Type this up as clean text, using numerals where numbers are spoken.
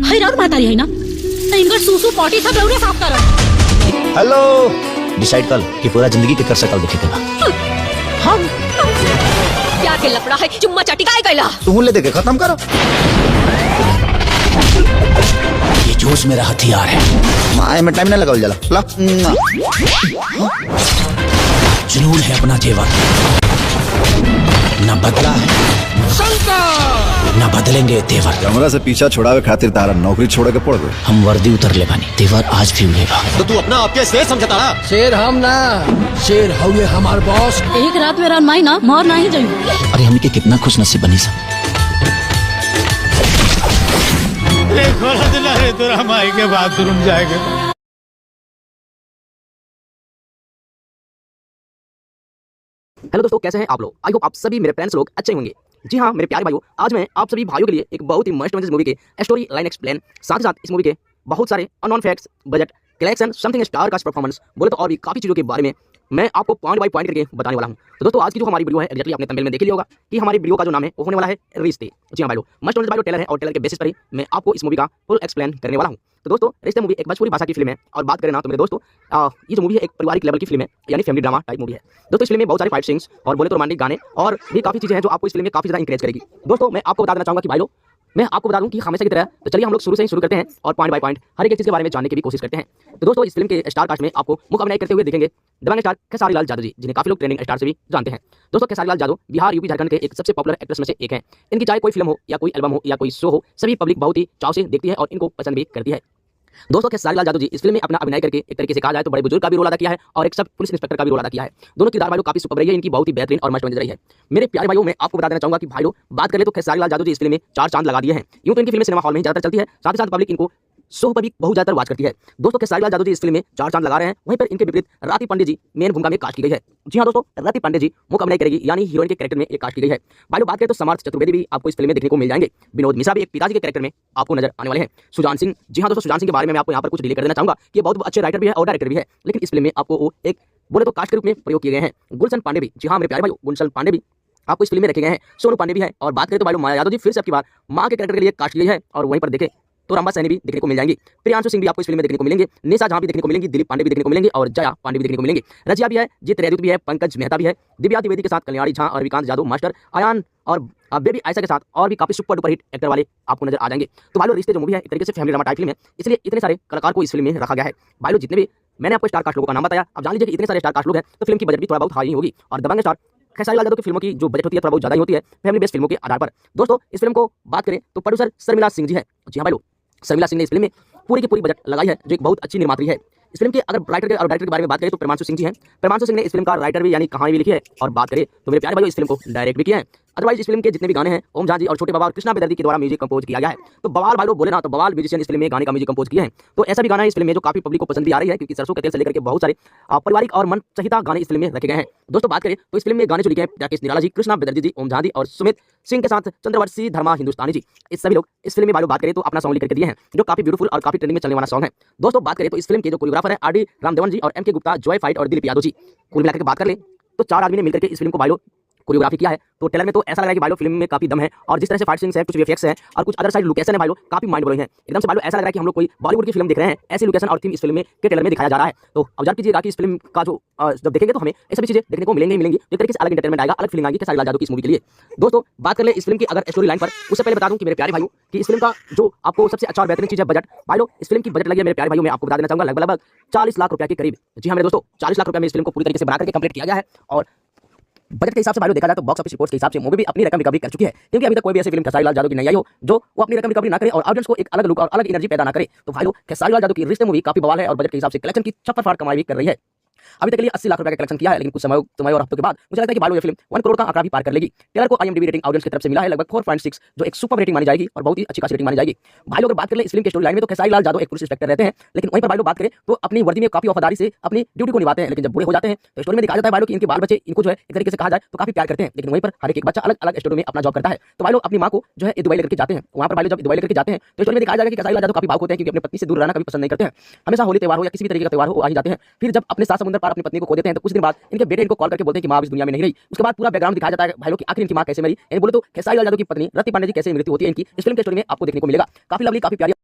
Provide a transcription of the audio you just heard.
हैरान मातारी है ना इनका सूसू पॉटी सब लौरे साफ कर। हेलो डिसाइड कर कि पूरा जिंदगी के कर सकल देखे के बा। हम क्या के लपड़ा है चुम्मा चाटी काय कैला तू ले दे के खत्म करो। ये जोश मेरा हथियार है। माए में टाइम ना लगाओ जला ला। जुनून है अपना जेवर, न बदला है न बदलेंगे तेवर। हमरा से पीछा छुड़ावे खातिर तारा नौकरी छोड़ के पड़ गए। हम वर्दी उतर ले बानी, तेवर आज भी उड़ेगा। तो तू अपना आपके शेर समझता ना? शेर हम ना, शेर हउए हमार बॉस। एक रात में रान माई ना मर नहीं जाई। अरे हमके कितना खुश नसीब बनी सब। रे तोरा माई के बाथरूम जाएगा। हेलो दोस्तों, कैसे हैं आप लोग? आई होप आप सभी मेरे फ्रेंड्स लोग अच्छे होंगे। जी हाँ मेरे प्यारे भाइयों, आज मैं आप सभी भाइयों के लिए एक बहुत ही मस्ट इस मूवी के स्टोरी लाइन एक्सप्लेन, साथ ही साथ इस मूवी के बहुत सारे unknown facts, budget, collection, something star cast performance बोले तो और भी काफी चीजों के बारे में मैं आपको पॉइंट बाय पॉइंट करके बताने वाला हूं। तो दोस्तों आज की जो हमारी वीडियो है एग्जैक्टली आपने थंबनेल में देख लिया होगा कि हमारी वीडियो का जो नाम है वो होने वाला है रिश्ते। जी हाँ भाइयों, मस्ट नोन भाइयों टेलर है और टेलर के बेसिस पर ही मैं आपको इस मूवी का फुल एक्सप्लेन करने वाला हूं। तो दोस्तों रिश्ते मूवी एक भोजपुरी भाषा की फिल्म है और बात करें ना तो मेरे दोस्तों ये जो मूवी है एक पारिवारिक लेवल की फिल्म है, यानी फैमिली ड्रामा टाइप मूवी है। दोस्तों इस फिल्म में बहुत सारे फाइट सीन्स और बोले तो रोमांटिक गाने और भी काफी चीजें हैं जो आपको इस फिल्म में काफी ज्यादा इंकरेज करेगी। दोस्तों मैं आपको बता देना चाहूंगा कि भाई मैं आपको बता दूं कि हमेशा की तरह तो चलिए हम लोग शुरू से ही शुरू करते हैं और पॉइंट बाय पॉइंट हर एक चीज के बारे में जानने की भी कोशिश करते हैं। तो दोस्तों इस फिल्म के स्टार कास्ट में आपको मुख्य अभिनय करते हुए देखेंगे दबंग स्टार खेसारी लाल यादव जी, जिन्हें काफी लोग ट्रेंडिंग स्टार से भी जानते हैं। दोस्तों खेसारी लाल यादव बिहार यूपी झारखंड के एक सबसे पॉपुलर एक्ट्रेस में से एक हैं। इनकी चाहे कोई फिल्म हो या कोई एल्बम हो या कोई शो हो, सभी पब्लिक बहुत ही चाव से देखती है और इनको पसंद भी करती है। दोस्तों खेसारी लाल यादव जी इस फिल्म में अपना अभिनय करके एक तरीके से कहा जाए तो बड़े बुजुर्ग का भी रोल अदा किया है और एक सब पुलिस इंस्पेक्टर का भी रोल अदा किया है। दोनों किरदार भाइयों काफी सुपर रही है, इनकी बहुत ही बेहतरीन और मस्त बन रही है। मेरे प्यारे भाइयों मैं आपको बता देना चाहूंगा कि भाइयों बात करें तो खेसारी लाल यादव जी इस फिल्म में 4 चांद लगा दिए हैं। यूं तो इनकी फिल्म सिनेमा हॉल में ही ज्यादातर चलती है, साथ ही साथ पब्लिक इनको शो पर भी बहुत ज्यादा वॉच करती है। दोस्तों खेसारी लाल यादव जी इस फिल्म में 4 चांद लगा रहे हैं, वहीं पर इनके विपरीत राती पांडे जी मेन भूमिका में कास्ट की गई है। जी हाँ दोस्तों, राती पांडे जी मुख्य अभिनय करेगी, यानी हीरोइन के कैरेक्टर में एक कास्ट की गई है। भाइयों बात करें तो समर्थ चतुर्वेदी भी आपको इस फिल्म में देखने को मिल जाएंगे। विनोद मिश्रा भी एक पिताजी के कैरेक्टर में आपको नजर आने वाले हैं। सुजान सिंह, जी हाँ दोस्तों सुजान सिंह के बारे में मैं आपको यहाँ पर कुछ डिले कर देना चाहूंगा कि ये बहुत अच्छे राइटर भी है और डायरेक्टर भी है, लेकिन इस फिल्म में आपको वो एक बोले तो कास्ट के रूप में प्रयोग किए गए हैं। गुलशन पांडे भी, जी हाँ मेरे प्यारे भाइयों गुलशन पांडे भी आपको इस फिल्म में रखे गए हैं। सोनू पांडे भी है और बात करें तो भाई माया यादव जी फिर से आपकी बार मां के कैरेक्टर के लिए कास्ट की गई है और वहीं पर देखें तो रंबा सैनी भी देखने को मिल जाएंगी। प्रियांशु सिंह भी आपको इस फिल्म में देखने को मिलेंगे, निशा झा भी देखने को मिलेंगी, दिलीप पांडे भी देखने को मिलेंगे और जया पांडे भी देखने को मिलेंगे। रजिया भी है, जीत रेदूत भी है, पंकज मेहता भी है, दिव्या द्विवेदी के साथ कल्याणी झा और विकांत जादव मास्टर, अयान और बेबी आयशा के साथ और भी काफी सुपर डुपर हिट एक्टर वाले आपको नजर आ जाएंगे। तो भाई रिश्ते जो मूवी है एक तरीके से फैमिली ड्रामा टाइप फिल्म है, इसलिए इतने सारे कलाकार को इस फिल्म में रखा गया है। भाई जितने भी मैंने आपको स्टार कास्ट लोगों का नाम बताया, अब जान लीजिए कि इतने सारे स्टार कास्ट लोग हैं तो फिल्म की बजट भी थोड़ा बहुत हाई होगी और दबंग स्टार खेसारी लाल यादव की फिल्मों की जो बजट होती है थोड़ा बहुत ज्यादा ही होती है फैमिली बेस्ड फिल्मों के आधार पर। दोस्तों इस फिल्म को बात करें तो प्रोड्यूसर शर्मिला सिंह जी है। जी हाँ भाई शर्मिला सिंह ने इस फिल्म में पूरी की पूरी बजट लगाई है, जो एक बहुत अच्छी निर्मात्री है। इस फिल्म के अगर राइटर के और डायरेक्टर के बारे में बात करें तो प्रमांशु सिंह जी हैं। प्रमांशु सिंह ने इस फिल्म का राइटर भी यानी कहानी भी लिखी है और बात करें तो मेरे प्यारे भाइयों इस फिल्म को डायरेक्ट भी किया है। अदरवाइज इस फिल्म के जितने भी गाने हैं ओम झा जी और छोटे बवाल कृष्णा बेदर्दी के द्वारा म्यूजिक कंपोज किया गया है। तो बवाल भाई बोले ना तो बवाल म्यूजिशियन इस फिल्म में गाने का म्यूजिक कंपोज किया है। तो ऐसा भी गाना है इस फिल्म में जो काफी पब्लिक को पसंद भी आ रही है, क्योंकि सरसों के तेल से लेकर के बहुत सारे पारिवारिक और मन सहिता गाने इस फिल्म में रखे गए हैं। दोस्तों बात करें तो इस फिल्म में गाने जो लिखे हैं राकेश निराला जी, कृष्णा बेदर्दी जी, ओम झा जी और सुमित सिंह के साथ चंद्रवंशी धर्मा हिंदुस्तानी जी, इस सभी लोग इस फिल्म में बात करें तो अपना सॉन्ग लिख करके दिए हैं, जो काफी ब्यूटीफुल और काफी ट्रेंडिंग में चलने वाला सॉन्ग है। दोस्तों बात करें तो इस फिल्म के जो कोरियोग्राफर है आर डी रामदेवन जी और एम के गुप्ता, जॉय फाइट और दिलीप यादव जी, कुल मिलाकर बात कर ले तो 4 आदमी ने मिलकर के इस फिल्म को भाई कोरियोग्राफी किया है। तो ट्रेलर में तो ऐसा लग रहा है कि भाई फिल्म में काफी दम है और जिस तरह से फाइट सीन्स है, कुछ वीएफएक्स है और कुछ अदर साइड लोकेशन है भाई काफी माइंड ब्लोइंग है। एकदम से भाई ऐसा लग रहा है कि हम लोग कोई बॉलीवुड की फिल्म देख रहे हैं, ऐसी लोकेशन और थीम इस फिल्म में के ट्रेलर में दिखाया जा रहा है। तो ऑब्जर्व कीजिएगा कि इस फिल्म का जो जब देखेंगे तो हमें ये सभी चीजें देखने को मिलेंगी एक तरीके से अलग एंटरटेनमेंट आएगा, अलग फीलिंग आएगी खेसारी लाल यादव की इस मूवी के लिए। दोस्तों बात कर ले इस फिल्म की अगर स्टोरी लाइन पर, उससे पहले बता दूं कि मेरे प्यारे भाइयों कि इस फिल्म का जो आपको सबसे अच्छा और बेहतरीन चीज है बजट। भाई लोग इस फिल्म की बजट लगी है मेरे प्यारे भाइयों मैं आपको बता देना चाहूंगा लगभग 40 लाख रुपए के करीब। जी हाँ मेरे दोस्तों 40 लाख रुपए में इस फिल्म को पूरी तरीके से बना करके कंप्लीट किया गया है और बजट के हिसाब से भाई देखा जाए तो बॉक्स ऑफिस रिपोर्ट्स के हिसाब से मूवी भी अपनी रकम रिकवरी कर चुकी है, क्योंकि अभी तक कोई भी ऐसी फिल्म खेसारी लाल यादव की नहीं आई हो जो वो अपनी रकम रिकवरी ना करे और ऑडियंस को एक अलग लुक और अलग एनर्जी पैदा ना करे। तो भाई खेसारी लाल यादव की रिश्ते मूवी काफी बवाल है और बजट के हिसाब से कलेक्शन की छप्पर फाड़ कमाई भी कर रही है। अभी तक के लिए 80 लाख रुपए का कलेक्शन किया है, लेकिन कुछ समय और हफ्तों के बाद मुझे लगता है कि भाई ये फिल्म 1 करोड़ का आंकड़ा भी पार कर लेगी। ट्रेलर को IMDb रेटिंग ऑडियंस की तरफ से मिला है लगभग 4.6, जो एक सुपर रेटिंग मानी जाएगी और बहुत ही अच्छी खासी रेटिंग मानी जाएगी। भाई लोग अगर बात करें इस फिल्म के स्टोरी लाइन में तो खेसारी लाल यादव एक पुलिस इंस्पेक्टर रहते हैं, लेकिन वहीं पर भाई लोग बात करें तो अपनी वर्दी में काफी वफादारी से अपनी ड्यूटी को निभाते हैं, लेकिन जब बूढ़े हो जाते हैं तो स्टोरी में दिखाया जाता है भाई लोग कि इनके बाल बच्चे इनको जो है एक तरीके से कहा जाए तो काफी प्यार करते हैं, लेकिन वहीं पर हर एक बच्चा अलग अलग स्टोरी में अपना जॉब करता है। तो भाई लोग अपनी मां को जो है दुबई लेकर जाते हैं, वहां पर भाई लोग जब दुबई लेकर जाते हैं तो स्टोरी में दिखाया जाएगा कि खेसारी लाल यादव काफी भावुक होते हैं, क्योंकि अपनी पत्नी से दूर रहना कभी पसंद नहीं करते हैं, हमेशा होली त्योहार हो या किसी भी तरीके का त्योहार हो आ ही जाते हैं। फिर जब अपने सास समुद्र पार अपनी पत्नी को खो देते हैं तो कुछ दिन बाद इनके बेटे इनको कॉल करके बोलते हैं कि माँ अब इस दुनिया में नहीं रही। उसके बाद पूरा बैकग्राउंड दिखाया जाता है भाई लोग कि आखिर इनकी माँ कैसे मरी। यानी बोले तो खेसारी लाल यादव की पत्नी रति पांडे जी कैसे मृत्यु होती है इनकी इस फिल्म के स्टोरी में आपको देखने को मिलेगा। काफी लवली, काफी प्यारी